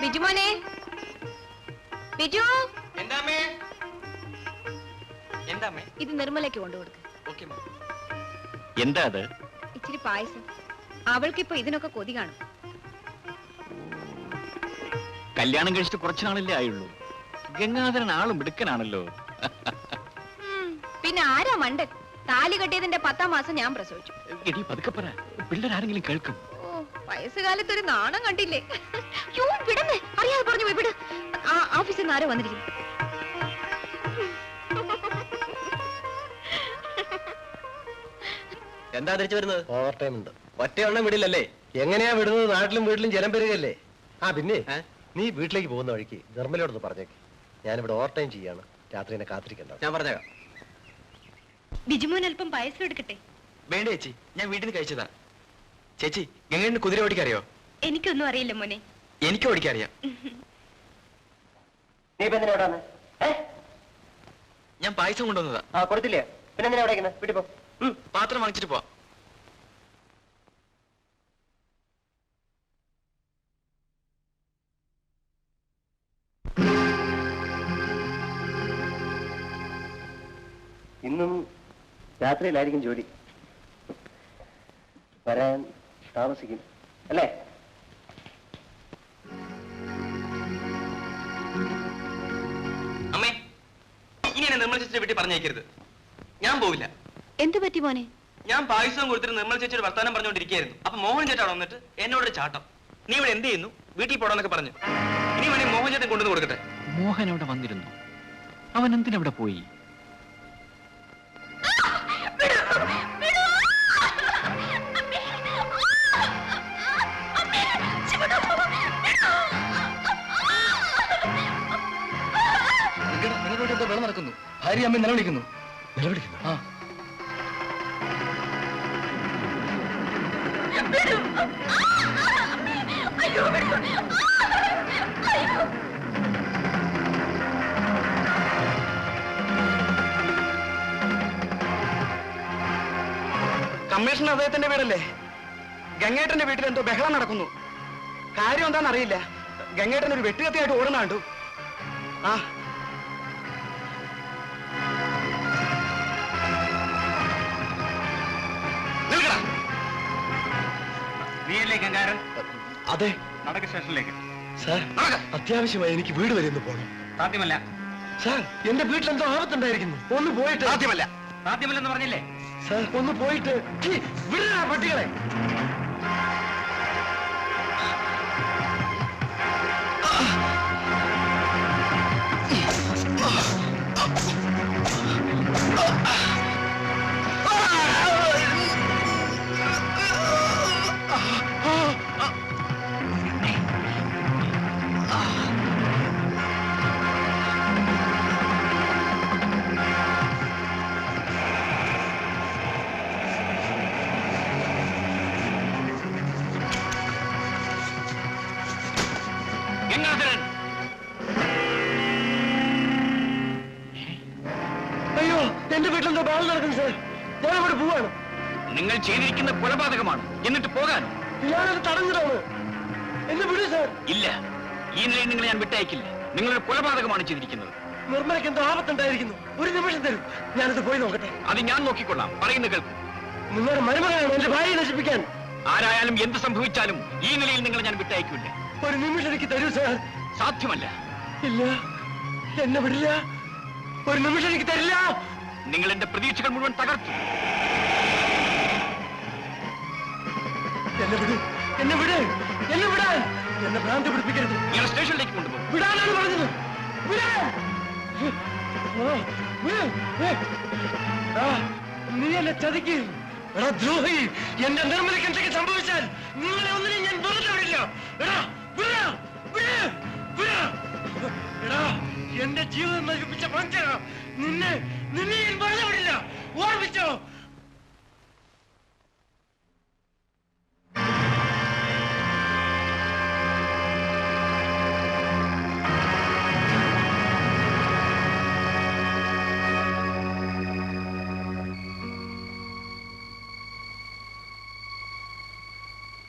ബിജുമോനെ, ബിജു. ഇത് നിർമ്മലയ്ക്ക് കൊണ്ടുകൊടുക്ക്. എന്താ അത്? ഇച്ചിരി പായസം. അവൾക്കിപ്പോ ഇതിനൊക്കെ കൊതി കാണും. കല്യാണം കഴിച്ചിട്ട് കുറച്ചു നാളല്ലേ ആയുള്ളൂ. ഗംഗാധരൻ ആളും മിടുക്കനാണല്ലോ. പിന്നെ ആരാ മണ്ടൻ? താലി കെട്ടിയതിന്റെ 10ാം മാസം ഞാൻ പ്രസവിച്ചു. എടി പതുക്കെ പറ, പിള്ളേരാരെങ്കിലും കേൾക്കും. വയസ്സുകാലത്ത് ഒരു നാണം കണ്ടില്ലേ? വിടന്ന് അറിയാതെ പറഞ്ഞു പോയി. വിട്. ഓഫീസിൽ നിന്ന് ആരോ വന്നിരിക്കുന്നു. എന്താ തിരിച്ചു വരുന്നത്? ഓവർ ടൈം ഉണ്ട്. ഒറ്റയെണ്ണം വിടില്ലല്ലേ? എങ്ങനെയാ വിടുന്നത്? നാട്ടിലും വീട്ടിലും ജനം പെരുകല്ലേ? പിന്നെ നീ വീട്ടിലേക്ക് പോകുന്ന വഴിക്ക് നിർമ്മലയോടൊന്ന് പറഞ്ഞേക്ക്, ഞാനിവിടെ ഓവർ ടൈം ചെയ്യാണ്, രാത്രി എന്നെ കാത്തിരിക്കണ്ട. ഞാൻ പറഞ്ഞേക്കാം. ബിജുമോൻ അല്പം പായസം എടുക്കട്ടെ? വേണ്ട ചേച്ചി, ഞാൻ വീട്ടിൽ നിന്ന് കഴിച്ചതാ. ചേച്ചി, ഗംഗേട്ടന് കുതിര ഓടിക്കറിയോ? എനിക്കൊന്നും അറിയില്ല മോനെ. എനിക്ക് ഓടിക്കറിയാം. ഞാൻ പായസം കൊണ്ടുവന്നതാ. കൊടുത്തില്ലേ? പിന്നെ വീട്ടിൽ പോ. പാത്രം വാങ്ങിച്ചിട്ട് പോവാം. ഇന്നും രാത്രിയിലായിരിക്കും ജോലി. വരാൻ താമസിക്കും അല്ലേ? അമ്മേ, ഇനി എന്നെ നിർമ്മല ചേച്ചിയുടെ വീട്ടിൽ പറഞ്ഞേക്കരുത്. ഞാൻ പോവില്ല. എന്തു പറ്റി മോനെ? ഞാൻ പായസം കൊടുത്തിട്ട് നിർമ്മല ചേച്ചിയുടെ വർത്താനം പറഞ്ഞുകൊണ്ടിരിക്കുകയായിരുന്നു. അപ്പൊ മോഹൻ ചേട്ടാ വന്നിട്ട് എന്നോടൊരു ചാട്ടം. നീ ഇവിടെ എന്ത് ചെയ്യുന്നു? വീട്ടിൽ പോടാന്നൊക്കെ പറഞ്ഞു. ഇനി വേണേ മോഹൻ ചേട്ടൻ കൊണ്ടുവന്ന് കൊടുക്കട്ടെ. മോഹൻ അവിടെ വന്നിരുന്നു. അവൻ എന്തിനവിടെ പോയി? വെള്ളം നടക്കുന്നു. ഭാര്യ അമ്മ നിലവിളിക്കുന്നു. നിലവിളിക്കുന്നു? ആ. കമ്മീഷണർ അദ്ദേഹത്തിന്റെ വീടല്ലേ? ഗംഗേട്ടന്റെ വീട്ടിൽ എന്തോ ബഹളം നടക്കുന്നു. കാര്യം എന്താണെന്ന് അറിയില്ല. ഗംഗേട്ടൻ ഒരു വെട്ടുകത്തിയായിട്ട് ഓടുന്ന കണ്ടു. ആ, നീയല്ലേ ഗംഗാരൻ? അതെ. നടക്ക് സ്റ്റേഷനിലേക്ക്. സാർ, അത്യാവശ്യമായി എനിക്ക് വീട് വരെ ഒന്ന് പോകണം. സാധ്യമല്ല സാർ, എന്റെ വീട്ടിൽ എന്തോ ആപത്തുണ്ടായിരിക്കുന്നു. ഒന്ന് പോയിട്ട്. സാധ്യമല്ല. സാധ്യമല്ലെന്ന് പറഞ്ഞില്ലേ? സാർ, ഒന്ന് പോയിട്ട് വിടാ പട്ടികളെ. അയ്യോ, എന്റെ വീട്ടിലെന്തോ ബാധ നടക്കുന്നു സാർ. ഞാൻ ഇവിടെ പോവാണ്. നിങ്ങൾ ചെയ്തിരിക്കുന്ന കൊലപാതകമാണ്. എന്നിട്ട് പോകാൻ ഞാനത് തടഞ്ഞതാണ്. എന്നെ വിടൂ സാർ. ഇല്ല, ഈ നിലയിൽ നിങ്ങളെ ഞാൻ വിട്ടയക്കില്ല. നിങ്ങളൊരു കൊലപാതകമാണ് ചെയ്തിരിക്കുന്നത്. നിർമ്മലയ്ക്ക് എന്തോ ആപത്തുണ്ടായിരിക്കുന്നു. ഒരു നിമിഷം തരും, ഞാനത് പോയി നോക്കട്ടെ. അത് ഞാൻ നോക്കിക്കൊള്ളാം. പറയുന്ന കേൾക്കും. നിങ്ങളുടെ മരുമകനാണ് എന്റെ ഭാര്യയെ നശിപ്പിക്കാൻ. ആരായാലും എന്ത് സംഭവിച്ചാലും ഈ നിലയിൽ നിങ്ങളെ ഞാൻ വിട്ടയക്കില്ല. ഒരു നിമിഷം എനിക്ക് തരൂ സാർ. സാധ്യമല്ല. ഇല്ല, എന്നെ വിടില്ല. ഒരു നിമിഷം എനിക്ക് തരില്ല. നിങ്ങൾ എന്റെ പ്രതീക്ഷകൾ മുഴുവൻ തകർത്തു. എന്നെ വിട്, എന്നെ വിട്, എന്നെ വിടാൻ. എന്നെ ഭ്രാന്തി പിടിപ്പിക്കരുത്. നിങ്ങൾ സ്റ്റേഷനിലേക്ക് കൊണ്ടുപോകും. വിടാനാണ് പറഞ്ഞത്. നീ എന്നെ ചതിക്ക്. ദ്രോഹി. എന്റെ നിർമ്മലയ്ക്ക് എന്തൊക്കെ സംഭവിച്ചാൽ നിങ്ങളെ ഒന്നിനും ഞാൻ വെറുതെ വിടില്ല. എന്റെ ജീവിതം നശിപ്പിച്ച പഞ്ച നിന്നെ ഞാൻ വെറുതെ വിടില്ല. ഓർമ്മിച്ചോ?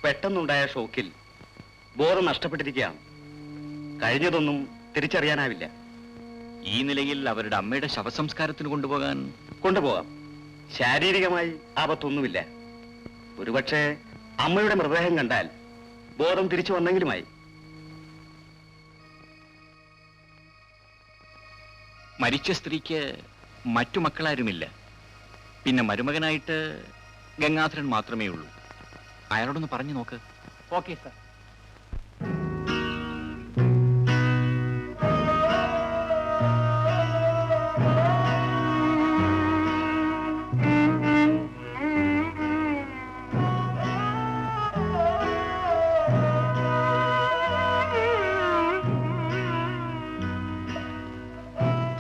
പെട്ടെന്നുണ്ടായ ഷോക്കിൽ ബോധം നഷ്ടപ്പെട്ടിരിക്കുകയാണ്. കഴിഞ്ഞതൊന്നും തിരിച്ചറിയാനാവില്ല. ഈ നിലയിൽ അവരുടെ അമ്മയുടെ ശവസംസ്കാരത്തിന് കൊണ്ടുപോകാൻ കൊണ്ടുപോകാം. ശാരീരികമായി ആപത്തൊന്നുമില്ല. ഒരുപക്ഷെ അമ്മയുടെ മൃതദേഹം കണ്ടാൽ ബോധം തിരിച്ചു വന്നെങ്കിലുമായി. മരിച്ച സ്ത്രീക്ക് മറ്റു മക്കളാരുമില്ല. പിന്നെ മരുമകനായിട്ട് ഗംഗാധരൻ മാത്രമേ ഉള്ളൂ. അയാളോടൊന്ന് പറഞ്ഞു നോക്ക്. Okay sir.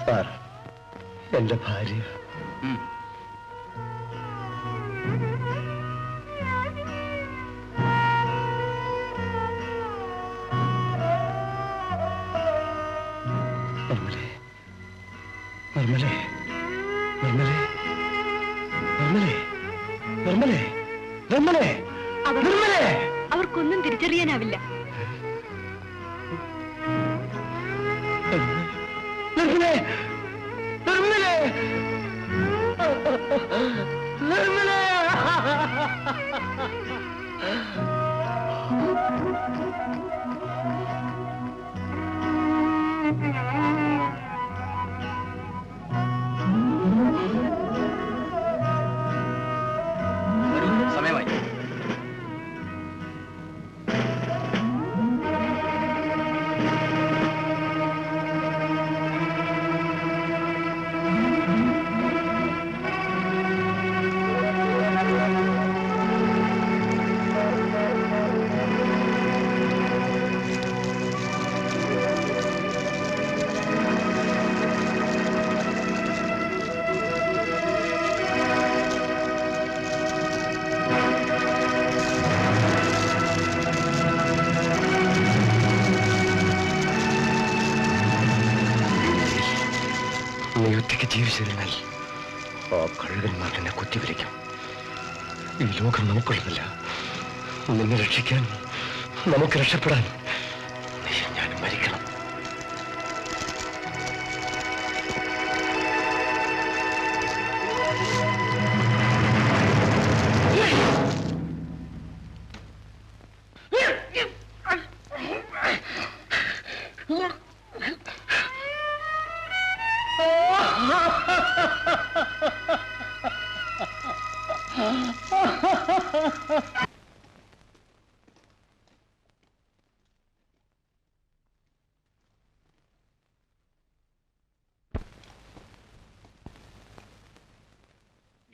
സാർ, എന്റെ ഭാര്യ ഉം. നിർമ്മലേ, നിർമ്മലേ, നിർമ്മലേ, നിർമ്മലേ, നിർമ്മലേ, നിർമ്മലേ, നിർമ്മലേ. അവർക്കൊന്നും തിരിച്ചറിയാനാവില്ല. നിർമ്മലേ, നിർമ്മലേ, നിർമ്മലേ. സമയമായി. നീ ഒറ്റയ്ക്ക് ജീവിച്ചിരുന്നാൽ ആ കഴുകന്മാർ എന്നെ കുത്തിവരിക്കും. ഈ ലോകം നമുക്കുള്ളതല്ല. നിന്നെ രക്ഷിക്കാൻ, നമുക്ക് രക്ഷപ്പെടാൻ നീ ഞാൻ മരിക്കണം.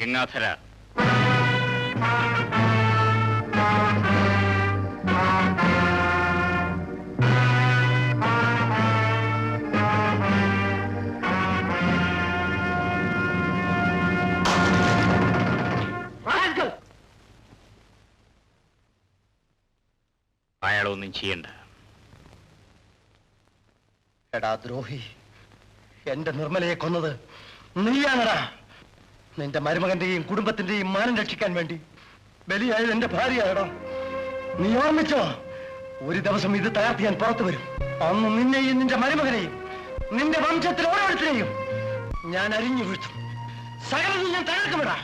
ഗംഗാധര, അയാളൊന്നും ചെയ്യണ്ട. എടാ ദ്രോഹി, എന്റെ നിർമ്മലയെ കൊന്നത് നീയാണടാ. നിന്റെ മരുമകന്റെയും കുടുംബത്തിന്റെയും മാനം രക്ഷിക്കാൻ വേണ്ടി ബലിയായത് എന്റെ ഭാര്യയായടാ. നീ ഓർമ്മിച്ചോ, ഒരു ദിവസം ഇത് തകർത്ത് ഞാൻ പുറത്തു വരും. അന്ന് നിന്നെയും നിന്റെ മരുമകനെയും നിന്റെ വംശത്തിൽ ഓരോരുത്തരെയും ഞാൻ അരിഞ്ഞു വീഴ്ത്തും. സകലതും ഞാൻ തകർക്കുമിടാ.